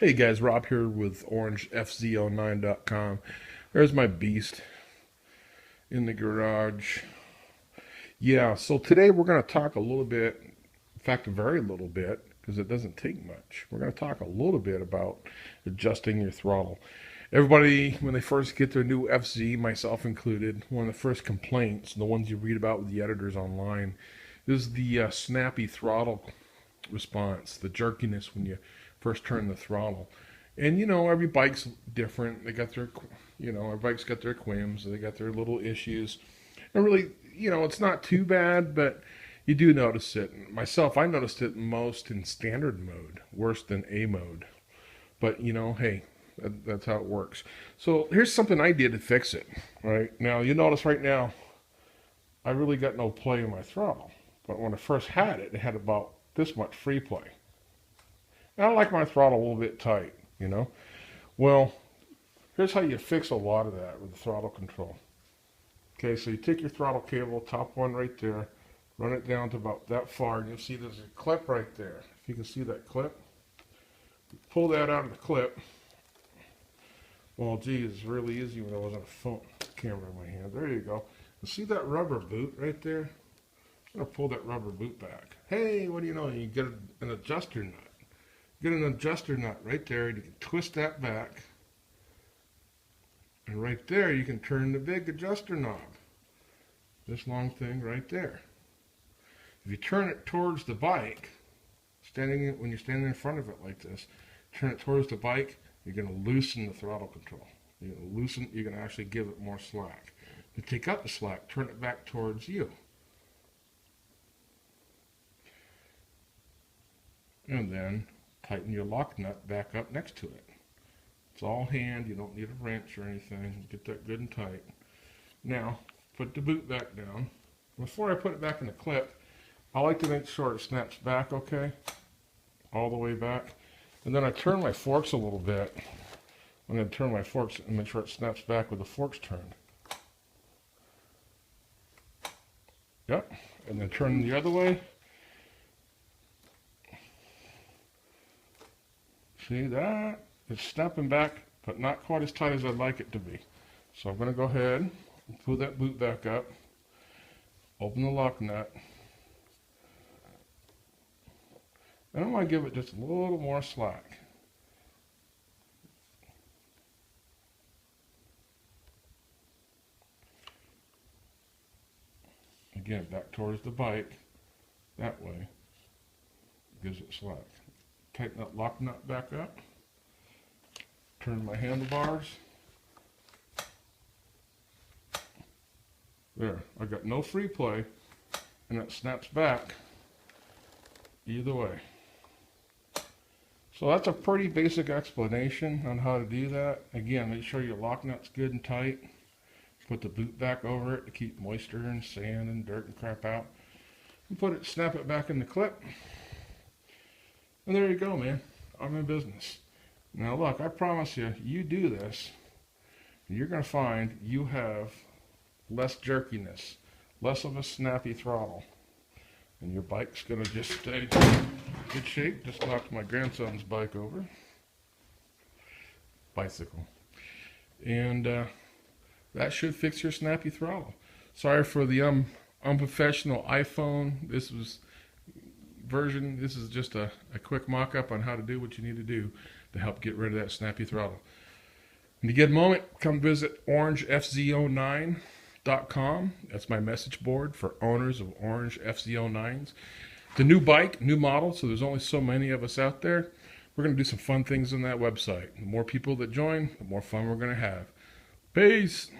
Hey guys, Rob here with orangefz09.com. There's my beast in the garage. Yeah, so today we're going to talk a little bit, in fact, a very little bit, because it doesn't take much. We're going to talk a little bit about adjusting your throttle. Everybody, when they first get their new FZ, myself included, one of the first complaints, the ones you read about with the editors online, is the snappy throttle response, the jerkiness when you first turn the throttle. And every bike's different. They got their, every bike's got their quims, they got their little issues. And really, it's not too bad, but you do notice it. Myself, I noticed it most in standard mode, worse than A mode. But, hey, that's how it works. So here's something I did to fix it. Right now, you notice right now, I really got no play in my throttle. But when I first had it, it had about this much free play. And I like my throttle a little bit tight, Well, here's how you fix a lot of that with the throttle control. Okay, so you take your throttle cable, top one right there, run it down to about that far, and you'll see there's a clip right there. If you can see that clip, pull that out of the clip. Well, gee, it's really easy when I was on a phone camera in my hand. There you go. You see that rubber boot right there? I'm going to pull that rubber boot back. Hey, what do you know? You get an adjuster nut. Get an adjuster nut right there, and you can twist that back. And right there, you can turn the big adjuster knob. This long thing right there. If you turn it towards the bike, when you're standing in front of it like this, turn it towards the bike, you're going to loosen the throttle control. You're going to actually give it more slack. To take up the slack, turn it back towards you. And then tighten your lock nut back up next to it. It's all hand, you don't need a wrench or anything. Get that good and tight. Now, put the boot back down. Before I put it back in the clip, I like to make sure it snaps back okay, all the way back. And then I turn my forks a little bit. I'm going to turn my forks and make sure it snaps back with the forks turned. Yep, and then turn the other way. See that? It's snapping back, but not quite as tight as I'd like it to be. So I'm going to go ahead and pull that boot back up, open the lock nut, and I'm going to give it just a little more slack. Again, back towards the bike, that way, gives it slack. Tighten that lock nut back up. Turn my handlebars. There, I got no free play, and it snaps back either way. So that's a pretty basic explanation on how to do that. Again, make sure your lock nut's good and tight. Put the boot back over it to keep moisture and sand and dirt and crap out. And snap it back in the clip. And there you go, man. I'm in business. Now look, I promise you, you do this, and you're going to find you have less jerkiness, less of a snappy throttle, and your bike's going to just stay in good shape. Just knocked my grandson's bike over. Bicycle. And that should fix your snappy throttle. Sorry for the unprofessional iPhone. This is just a quick mock-up on how to do what you need to do to help get rid of that snappy throttle. When you get a moment, come visit orangefz09.com. That's my message board for owners of Orange FZ-09s. It's a new bike, new model, so there's only so many of us out there. We're going to do some fun things on that website. The more people that join, the more fun we're going to have. Peace!